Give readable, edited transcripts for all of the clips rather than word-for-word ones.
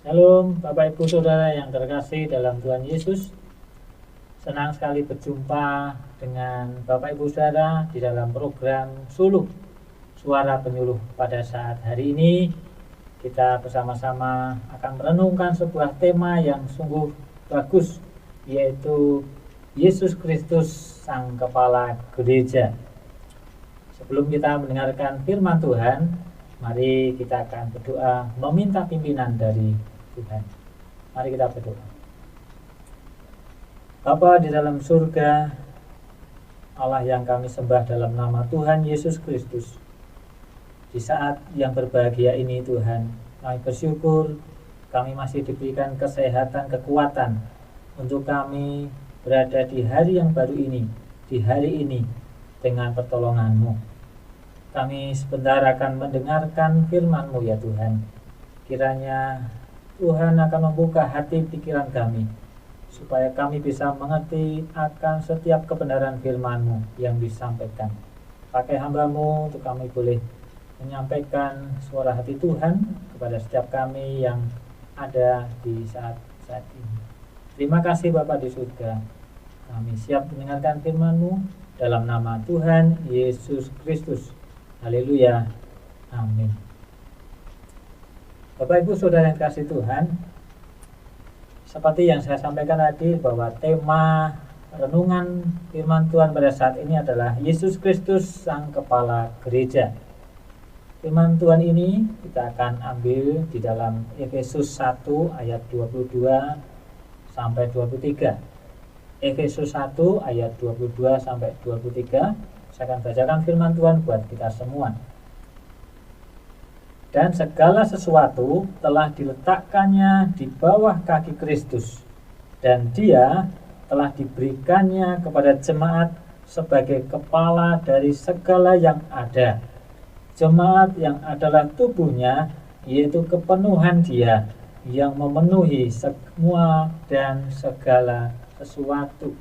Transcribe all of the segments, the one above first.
Shalom Bapak Ibu Saudara yang terkasih dalam Tuhan Yesus. Senang sekali berjumpa dengan Bapak Ibu Saudara di dalam program Suluh Suara Penyuluh. Pada saat hari ini kita bersama-sama akan merenungkan sebuah tema yang sungguh bagus, yaitu Yesus Kristus Sang Kepala Gereja. Sebelum kita mendengarkan firman Tuhan, mari kita akan berdoa meminta pimpinan dari Tuhan. Mari kita berdoa. Bapa di dalam surga, Allah yang kami sembah dalam nama Tuhan Yesus Kristus, di saat yang berbahagia ini Tuhan, kami bersyukur kami masih diberikan kesehatan, kekuatan untuk kami berada di hari yang baru ini, di hari ini dengan pertolongan-Mu. Kami sebentar akan mendengarkan firman-Mu ya Tuhan. Kiranya Tuhan akan membuka hati pikiran kami, supaya kami bisa mengerti akan setiap kebenaran firman-Mu yang disampaikan. Pakai hamba-Mu untuk kami boleh menyampaikan suara hati Tuhan kepada setiap kami yang ada di saat ini. Terima kasih Bapa di surga. Kami siap mendengarkan firman-Mu dalam nama Tuhan Yesus Kristus. Haleluya. Amin. Bapak Ibu Saudara yang kasih Tuhan, seperti yang saya sampaikan tadi bahwa tema renungan firman Tuhan pada saat ini adalah Yesus Kristus Sang Kepala Gereja. Firman Tuhan ini kita akan ambil di dalam Efesus 1 ayat 22 sampai 23. Efesus 1 ayat 22 sampai 23. Saya akan bacakan firman Tuhan buat kita semua. Dan segala sesuatu telah diletakkannya di bawah kaki Kristus, dan Dia telah diberikannya kepada jemaat sebagai kepala dari segala yang ada. Jemaat yang adalah tubuhnya, yaitu kepenuhan Dia yang memenuhi semua dan segala sesuatu.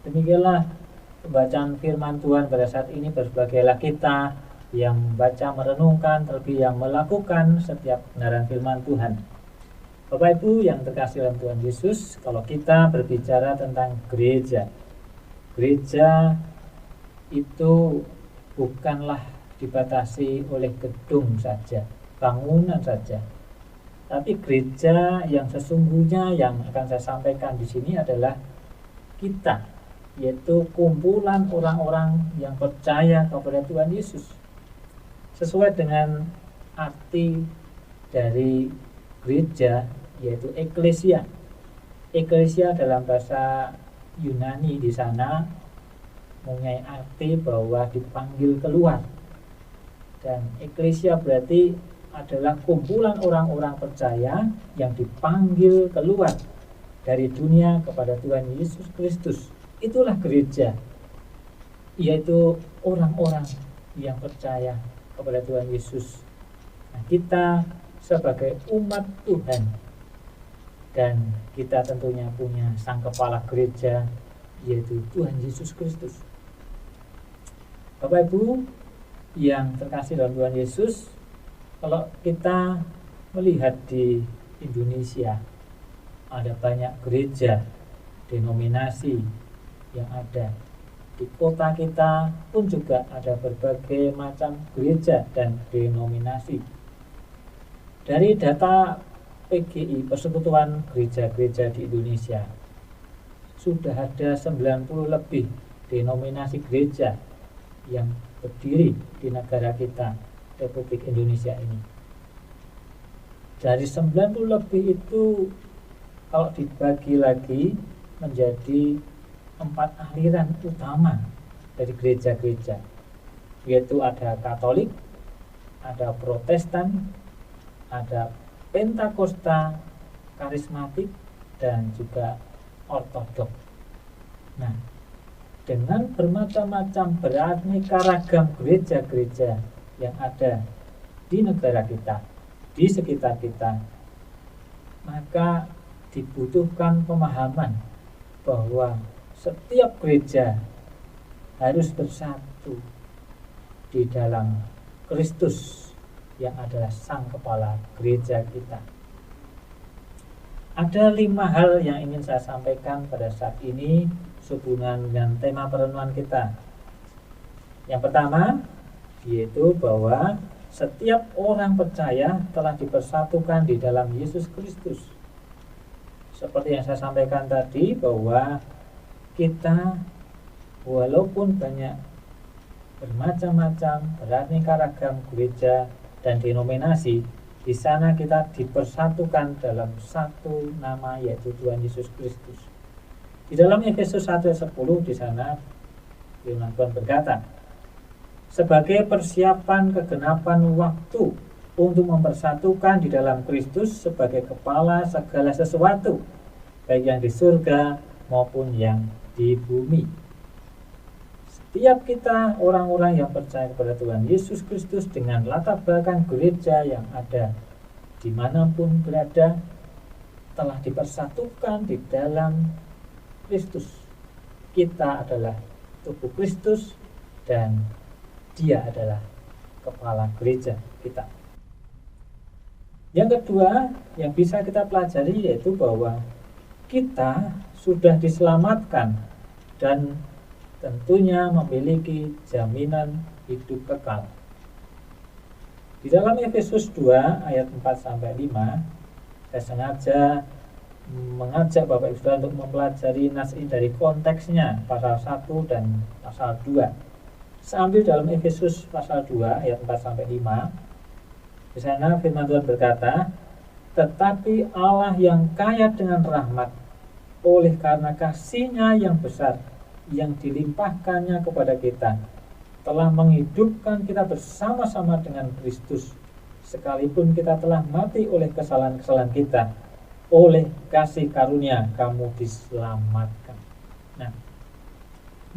Demikianlah pembacaan firman Tuhan pada saat ini. Berbahagialah kita yang membaca, merenungkan, terlebih yang melakukan setiap kebenaran firman Tuhan. Bapak Ibu yang terkasih dalam Tuhan Yesus, kalau kita berbicara tentang gereja itu bukanlah dibatasi oleh gedung saja, bangunan saja. Tapi gereja yang sesungguhnya yang akan saya sampaikan di sini adalah kita, yaitu kumpulan orang-orang yang percaya kepada Tuhan Yesus. Sesuai dengan arti dari gereja, yaitu eklesia. Eklesia dalam bahasa Yunani di sana mempunyai arti bahwa dipanggil keluar. Dan eklesia berarti adalah kumpulan orang-orang percaya yang dipanggil keluar dari dunia kepada Tuhan Yesus Kristus. Itulah gereja, yaitu orang-orang yang percaya kepada Tuhan Yesus. Nah, kita sebagai umat Tuhan, dan kita tentunya punya sang kepala gereja, yaitu Tuhan Yesus Kristus. Bapak Ibu yang terkasih dalam Tuhan Yesus, kalau kita melihat di Indonesia, ada banyak gereja, denominasi yang ada. Di kota kita pun juga ada berbagai macam gereja dan denominasi. Dari data PGI, Persekutuan Gereja-Gereja di Indonesia, sudah ada 90 lebih denominasi gereja yang berdiri di negara kita, Republik Indonesia ini. Dari 90 lebih itu, kalau dibagi lagi menjadi 4 aliran utama dari gereja-gereja, yaitu ada Katolik, ada Protestan, ada Pentakosta, Karismatik, dan juga Ortodok. Nah, dengan bermacam-macam beraneka ragam gereja-gereja yang ada di negara kita, di sekitar kita, maka dibutuhkan pemahaman bahwa setiap gereja harus bersatu di dalam Kristus yang adalah sang kepala gereja kita. Ada 5 hal yang ingin saya sampaikan pada saat ini sehubungan dengan tema perenungan kita. Yang pertama, yaitu bahwa setiap orang percaya telah dipersatukan di dalam Yesus Kristus. Seperti yang saya sampaikan tadi, bahwa kita walaupun banyak bermacam-macam, beraneka ragam gereja dan denominasi, di sana kita dipersatukan dalam satu nama, yaitu Tuhan Yesus Kristus. Di dalam Efesus 1 ayat 10 di sana firman Tuhan berkata, sebagai persiapan kegenapan waktu untuk mempersatukan di dalam Kristus sebagai kepala segala sesuatu, baik yang di surga maupun yang di bumi. Setiap kita orang-orang yang percaya kepada Tuhan Yesus Kristus dengan latar belakang gereja yang ada dimanapun berada, telah dipersatukan di dalam Kristus. Kita adalah tubuh Kristus dan Dia adalah kepala gereja kita. Yang kedua yang bisa kita pelajari yaitu bahwa kita sudah diselamatkan dan tentunya memiliki jaminan hidup kekal. Di dalam Efesus 2 ayat 4-5, saya sengaja mengajak Bapak Ibu Saudara untuk mempelajari nas ini dari konteksnya, pasal 1 dan pasal 2. Saya ambil dalam Efesus pasal 2 ayat 4-5. Di sana firman Tuhan berkata, tetapi Allah yang kaya dengan rahmat, oleh karena kasih-Nya yang besar yang dilimpahkannya kepada kita, telah menghidupkan kita bersama-sama dengan Kristus, sekalipun kita telah mati oleh kesalahan-kesalahan kita. Oleh kasih karunia kamu diselamatkan. Nah,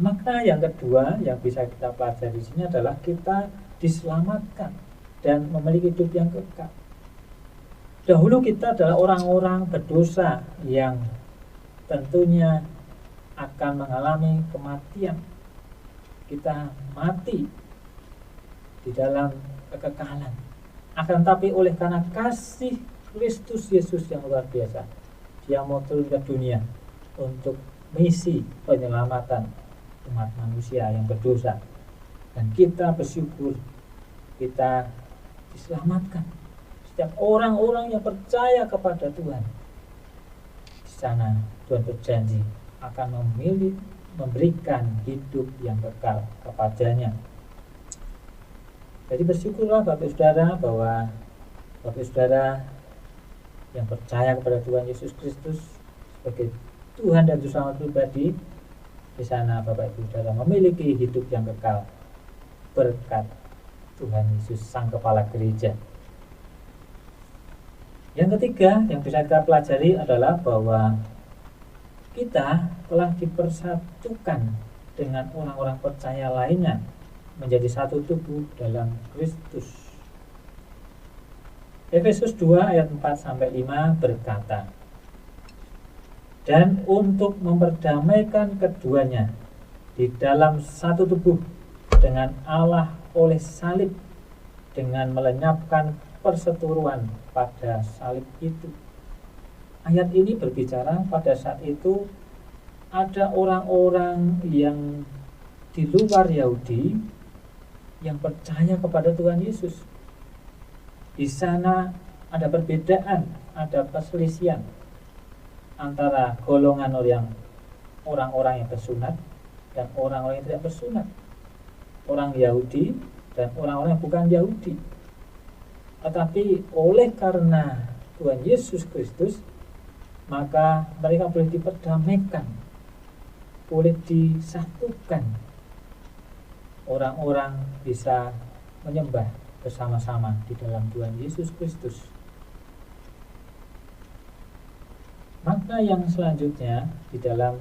makna yang kedua yang bisa kita pelajari di sini adalah kita diselamatkan dan memiliki hidup yang kekal. Dahulu kita adalah orang-orang berdosa yang tentunya akan mengalami kematian. Kita mati di dalam kekekalan. Akan tapi oleh karena kasih Kristus Yesus yang luar biasa, Dia mau turun ke dunia untuk misi penyelamatan umat manusia yang berdosa. Dan kita bersyukur kita diselamatkan. Setiap orang-orang yang percaya kepada Tuhan, di sana Tuhan berjanji akan memberikan hidup yang kekal kepadanya. Jadi bersyukurlah Bapak Saudara bahwa Bapak Saudara yang percaya kepada Tuhan Yesus Kristus sebagai Tuhan dan Juru Selamat pribadi, di sana Bapak Ibu Saudara memiliki hidup yang kekal berkat Tuhan Yesus Sang Kepala Gereja. Yang ketiga yang bisa kita pelajari adalah bahwa kita telah dipersatukan dengan orang-orang percaya lainnya menjadi satu tubuh dalam Kristus. Efesus 2 ayat 4-5 berkata, dan untuk memperdamaikan keduanya di dalam satu tubuh dengan Allah oleh salib, dengan melenyapkan perseteruan pada salib itu. Ayat ini berbicara pada saat itu ada orang-orang yang di luar Yahudi yang percaya kepada Tuhan Yesus. Di sana ada perbedaan, ada perselisihan antara golongan orang-orang yang bersunat dan orang-orang yang tidak bersunat, orang Yahudi dan orang-orang yang bukan Yahudi. Tetapi oleh karena Tuhan Yesus Kristus, maka mereka boleh diperdamaikan, boleh disatukan. Orang-orang bisa menyembah bersama-sama di dalam Tuhan Yesus Kristus. Makna yang selanjutnya di dalam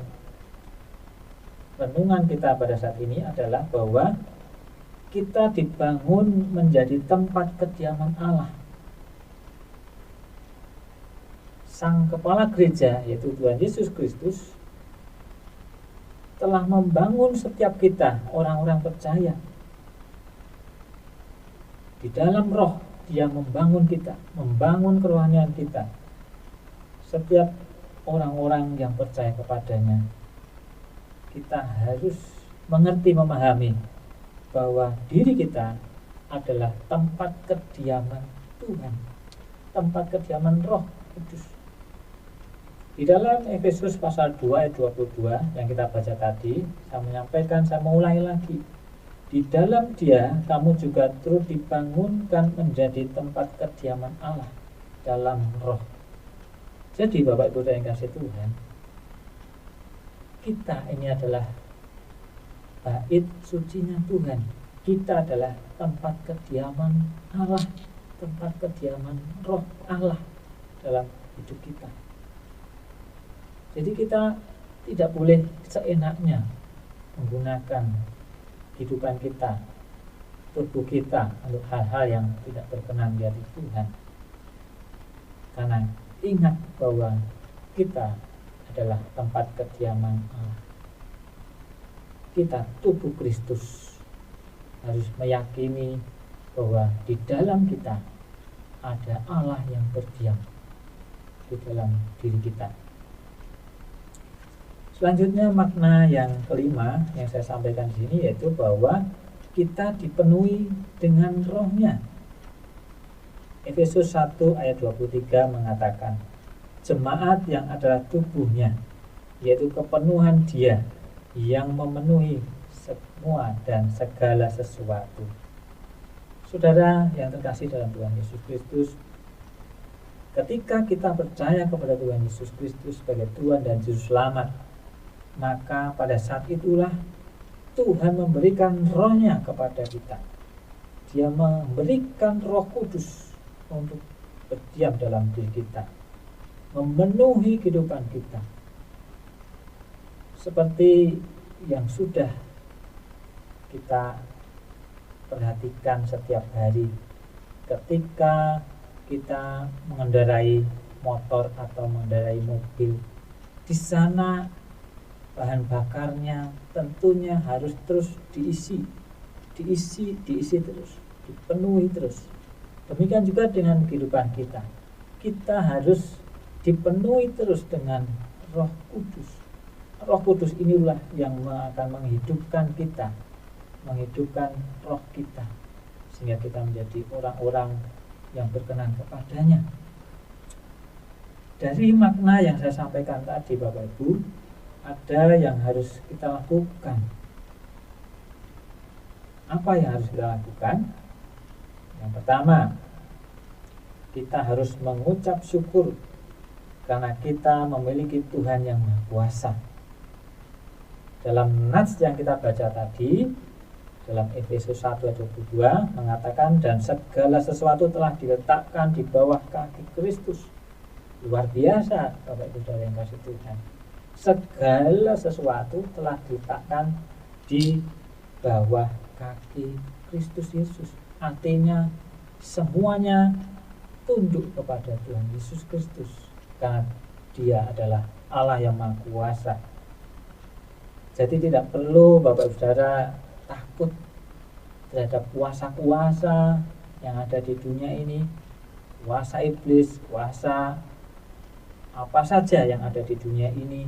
renungan kita pada saat ini adalah bahwa kita dibangun menjadi tempat kediaman Allah. Sang Kepala Gereja, yaitu Tuhan Yesus Kristus, telah membangun setiap kita, orang-orang percaya. Di dalam roh, Dia membangun kita, membangun kerohanian kita, setiap orang-orang yang percaya kepadanya, kita harus mengerti, memahami bahwa diri kita adalah tempat kediaman Tuhan, tempat kediaman Roh Kudus. Di dalam Efesus pasal 2 ayat 22 yang kita baca tadi, saya menyampaikan, saya mengulangi lagi. Di dalam Dia kamu juga turut dibangunkan menjadi tempat kediaman Allah dalam Roh. Jadi Bapak Ibu yang kasih Tuhan, kita ini adalah bait sucinya Tuhan. Kita adalah tempat kediaman Allah, tempat kediaman Roh Allah dalam hidup kita. Jadi kita tidak boleh seenaknya menggunakan kehidupan kita, tubuh kita untuk hal-hal yang tidak berkenan di hati Tuhan. Karena ingat bahwa kita adalah tempat kediaman Allah. Kita tubuh Kristus harus meyakini bahwa di dalam kita ada Allah yang berdiam di dalam diri kita. Selanjutnya makna yang kelima yang saya sampaikan di sini yaitu bahwa kita dipenuhi dengan Roh-Nya. Efesus 1 ayat 23 mengatakan, jemaat yang adalah tubuhnya, yaitu kepenuhan Dia yang memenuhi semua dan segala sesuatu. Saudara yang terkasih dalam Tuhan Yesus Kristus, ketika kita percaya kepada Tuhan Yesus Kristus sebagai Tuhan dan Juru Selamat, maka pada saat itulah Tuhan memberikan Roh-Nya kepada kita. Dia memberikan Roh Kudus untuk berdiam dalam diri kita, memenuhi kehidupan kita. Seperti yang sudah kita perhatikan setiap hari ketika kita mengendarai motor atau mengendarai mobil, di sana bahan bakarnya tentunya harus terus diisi terus, dipenuhi terus. Demikian juga dengan kehidupan kita. Kita harus dipenuhi terus dengan Roh Kudus. Roh Kudus inilah yang akan menghidupkan kita, menghidupkan roh kita, sehingga kita menjadi orang-orang yang berkenan kepadanya. Dari makna yang saya sampaikan tadi Bapak Ibu, ada yang harus kita lakukan. Apa yang harus kita lakukan? Yang pertama, kita harus mengucap syukur karena kita memiliki Tuhan yang Maha Kuasa. Dalam nats yang kita baca tadi, dalam Efesus 1 ayat 22 mengatakan, dan segala sesuatu telah diletakkan di bawah kaki Kristus. Luar biasa Bapak Ibu Saudara yang kasih Tuhan. Segala sesuatu telah diletakkan di bawah kaki Kristus Yesus. Artinya semuanya tunduk kepada Tuhan Yesus Kristus, karena Dia adalah Allah yang Maha Kuasa. Jadi tidak perlu Bapak Ibu Saudara takut terhadap kuasa-kuasa yang ada di dunia ini, kuasa iblis, kuasa apa saja yang ada di dunia ini.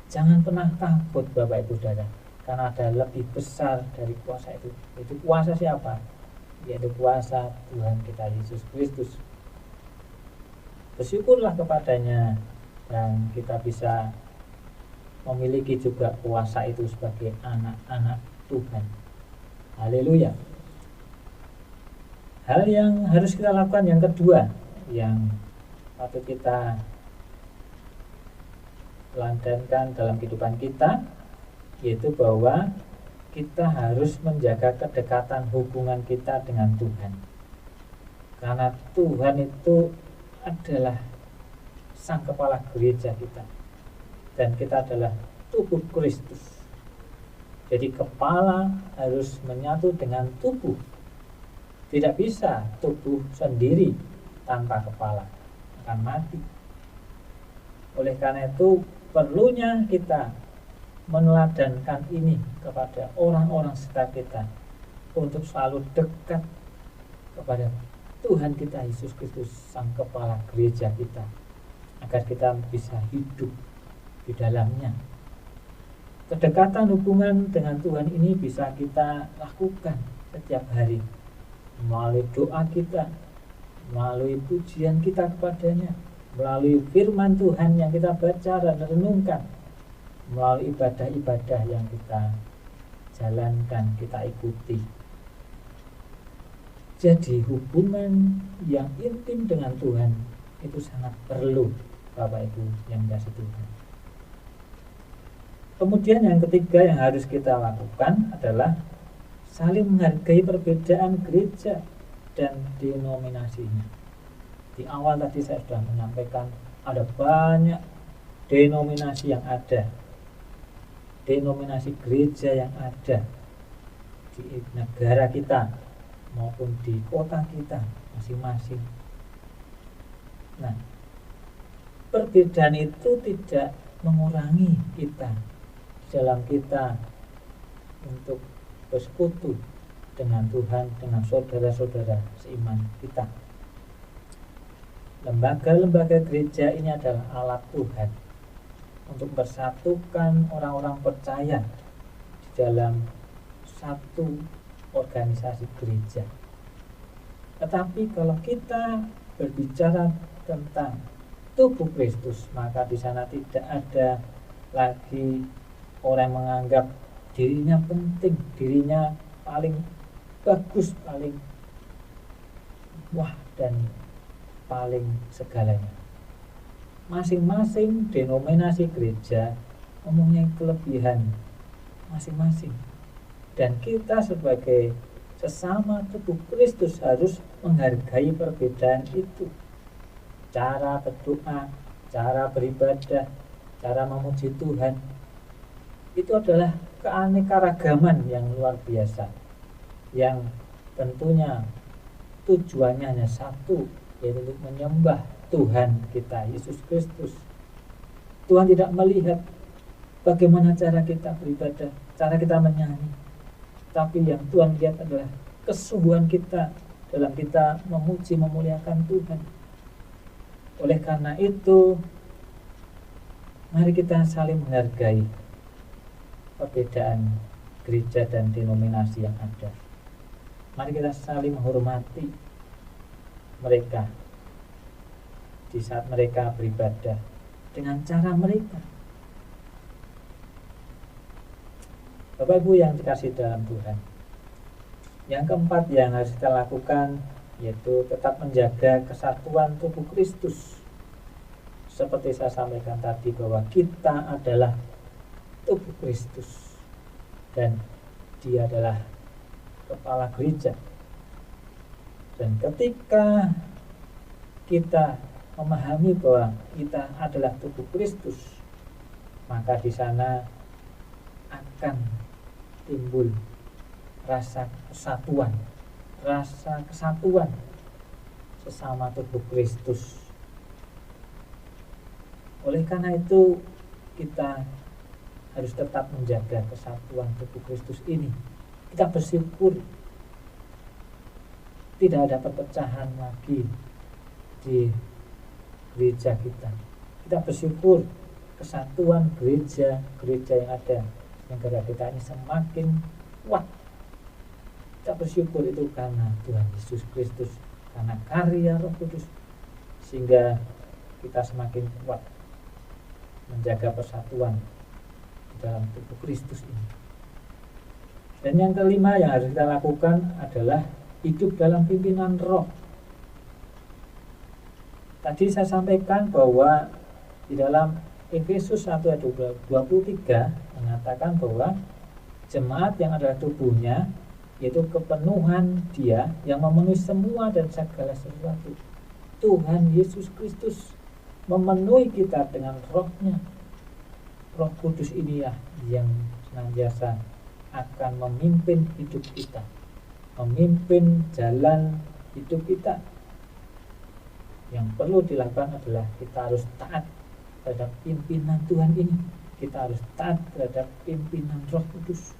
Jangan pernah takut Bapak Ibu Saudara, karena ada lebih besar dari kuasa itu. Itu kuasa siapa? Yaitu kuasa Tuhan kita Yesus Kristus. Bersyukurlah kepadanya, dan kita bisa memiliki juga kuasa itu sebagai anak-anak Tuhan. Haleluya. Hal yang harus kita lakukan yang kedua, yang patut kita lakukan dalam kehidupan kita, yaitu bahwa kita harus menjaga kedekatan hubungan kita dengan Tuhan. Karena Tuhan itu adalah Sang Kepala Gereja kita, dan kita adalah tubuh Kristus. Jadi kepala harus menyatu dengan tubuh. Tidak bisa tubuh sendiri tanpa kepala, akan mati. Oleh karena itu perlunya kita meneladankan ini kepada orang-orang sekitar kita, untuk selalu dekat kepada Tuhan kita Yesus Kristus, Sang Kepala Gereja kita. agar kita bisa hidup di dalamnya. Kedekatan hubungan dengan Tuhan ini bisa kita lakukan setiap hari melalui doa kita, melalui pujian kita kepadanya, melalui firman Tuhan yang kita baca dan renungkan, melalui ibadah-ibadah yang kita jalankan, kita ikuti. Jadi hubungan yang intim dengan Tuhan itu sangat perlu, Bapak Ibu yang dikasihi Tuhan. Kemudian yang ketiga yang harus kita lakukan adalah saling menghargai perbedaan gereja dan denominasinya. Di awal tadi saya sudah menyampaikan ada banyak denominasi yang ada, denominasi gereja yang ada di negara kita maupun di kota kita masing-masing. Nah, perbedaan itu tidak mengurangi kita dalam kita untuk bersekutu dengan Tuhan, dengan saudara-saudara seiman kita. Lembaga-lembaga gereja ini adalah alat Tuhan untuk bersatukan orang-orang percaya di dalam satu organisasi gereja. Tetapi kalau kita berbicara tentang tubuh Kristus, maka di sana tidak ada lagi orang yang menganggap dirinya penting, dirinya paling bagus, paling wah dan paling segalanya. Masing-masing denominasi gereja mempunyai kelebihan masing-masing, dan kita sebagai sesama tubuh Kristus harus menghargai perbedaan itu. Cara berdoa, cara beribadah, cara memuji Tuhan, itu adalah keanekaragaman yang luar biasa, yang tentunya tujuannya hanya satu, yaitu untuk menyembah Tuhan kita Yesus Kristus. Tuhan tidak melihat bagaimana cara kita beribadah, cara kita menyanyi, tapi yang Tuhan lihat adalah kesungguhan kita dalam kita memuji, memuliakan Tuhan. Oleh karena itu, mari kita saling menghargai perbedaan gereja dan denominasi yang ada. Mari kita saling menghormati mereka di saat mereka beribadah dengan cara mereka. Bapak Ibu yang dikasihi dalam Tuhan, yang keempat yang harus kita lakukan yaitu tetap menjaga kesatuan tubuh Kristus. Seperti saya sampaikan tadi bahwa kita adalah tubuh Kristus dan Dia adalah kepala gereja. Dan ketika kita memahami bahwa kita adalah tubuh Kristus, maka di sana akan timbul rasa kesatuan, rasa kesatuan sesama tubuh Kristus. Oleh karena itu kita harus tetap menjaga kesatuan tubuh Kristus ini. Kita bersyukur tidak ada perpecahan lagi di gereja kita. Kita bersyukur kesatuan gereja yang ada di negara kita ini semakin kuat. Kita bersyukur itu karena Tuhan Yesus Kristus, karena karya Roh Kudus, sehingga kita semakin kuat menjaga persatuan dalam tubuh Kristus ini. Dan yang kelima yang harus kita lakukan adalah hidup dalam pimpinan Roh. Tadi saya sampaikan bahwa di dalam Efesus 1 ayat 23 mengatakan bahwa jemaat yang adalah tubuhnya, yaitu kepenuhan Dia yang memenuhi semua dan segala sesuatu. Tuhan Yesus Kristus memenuhi kita dengan Roh-Nya. Roh Kudus inilah yang senantiasa akan memimpin hidup kita, memimpin jalan hidup kita. Yang perlu dilakukan adalah kita harus taat terhadap pimpinan Tuhan ini. Kita harus taat terhadap pimpinan Roh Kudus.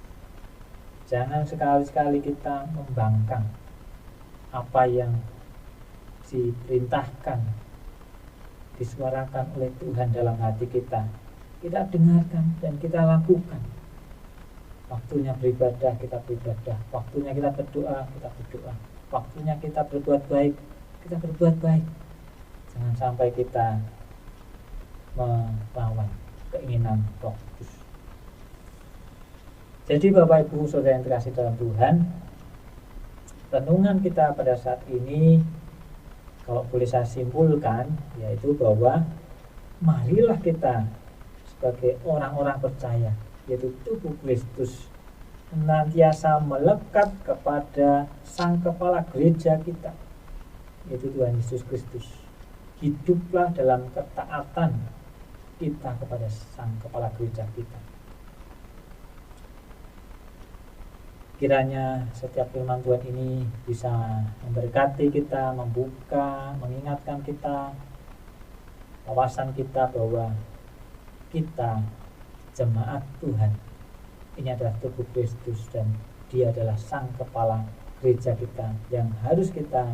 Jangan sekali-sekali kita membangkang apa yang diperintahkan disuarakan oleh Tuhan dalam hati kita, kita dengarkan dan kita lakukan. Waktunya beribadah, kita beribadah. Waktunya kita berdoa, kita berdoa. Waktunya kita berbuat baik, kita berbuat baik. Jangan sampai kita melawan keinginan Roh Kudus. Jadi Bapak Ibu Saudara yang terkasih dalam Tuhan, renungan kita pada saat ini, kalau boleh saya simpulkan, yaitu bahwa marilah kita sebagai orang-orang percaya, yaitu tubuh Kristus, senantiasa melekat kepada Sang Kepala Gereja kita, yaitu Tuhan Yesus Kristus. Hiduplah dalam ketaatan kita kepada Sang Kepala Gereja kita. Kiranya setiap firman Tuhan ini bisa memberkati kita, membuka, mengingatkan kita, wawasan kita bahwa kita jemaat Tuhan ini adalah tubuh Kristus dan Dia adalah Sang Kepala Gereja kita yang harus kita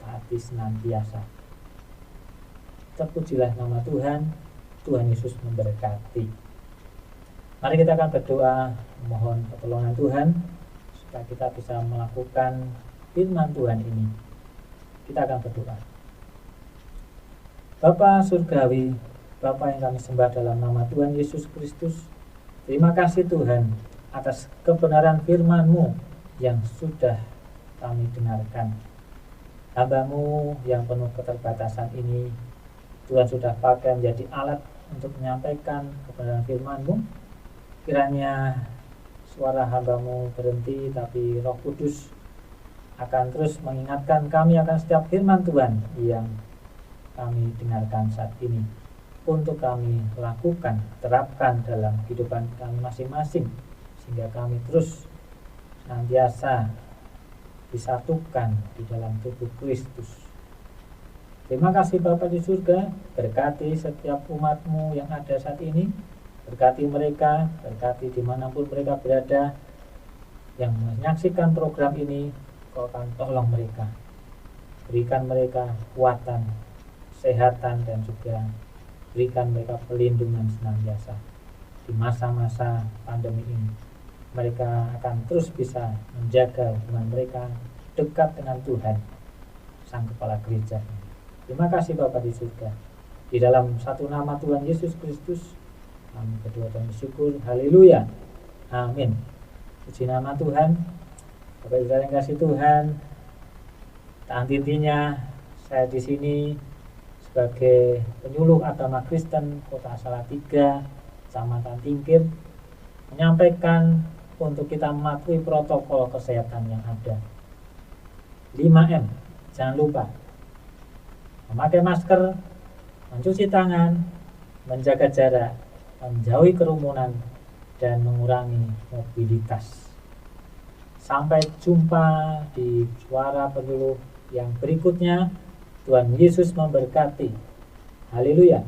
taati senantiasa. Terpujilah nama Tuhan. Tuhan Yesus memberkati. Mari kita akan berdoa mohon pertolongan Tuhan supaya kita bisa melakukan firman Tuhan ini. Kita akan berdoa. Bapa Surgawi, Bapa yang kami sembah dalam nama Tuhan Yesus Kristus, terima kasih Tuhan atas kebenaran firman-Mu yang sudah kami dengarkan. Hamba-Mu yang penuh keterbatasan ini, Tuhan sudah pakai menjadi alat untuk menyampaikan kebenaran firman-Mu. Kiranya suara hamba-Mu berhenti, tapi Roh Kudus akan terus mengingatkan kami akan setiap firman Tuhan yang kami dengarkan saat ini, untuk kami lakukan, terapkan dalam kehidupan kami masing-masing, sehingga kami terus senantiasa disatukan di dalam tubuh Kristus. Terima kasih Bapa di surga, berkati setiap umat-Mu yang ada saat ini, berkati mereka, berkati dimanapun mereka berada, yang menyaksikan program ini, Kau akan tolong mereka, berikan mereka kekuatan, kesehatan, dan juga berikan mereka perlindungan senantiasa. Di masa-masa pandemi ini, mereka akan terus bisa menjaga hubungan mereka dekat dengan Tuhan, Sang Kepala Gereja. Terima kasih Bapa di surga. Di dalam satu nama Tuhan Yesus Kristus, kami berdoa dan bersyukur. Haleluya. Amin. Puji nama Tuhan. Bapak Ibu yang kasih Tuhan, tak intinya saya di sini sebagai penyuluh agama Kristen Kota Salatiga, Kecamatan Tingkir, menyampaikan untuk kita mematuhi protokol kesehatan yang ada. 5M, jangan lupa memakai masker, mencuci tangan, menjaga jarak, menjauhi kerumunan, dan mengurangi mobilitas. Sampai jumpa di suara penyuluh yang berikutnya. Tuhan Yesus memberkati. Haleluya.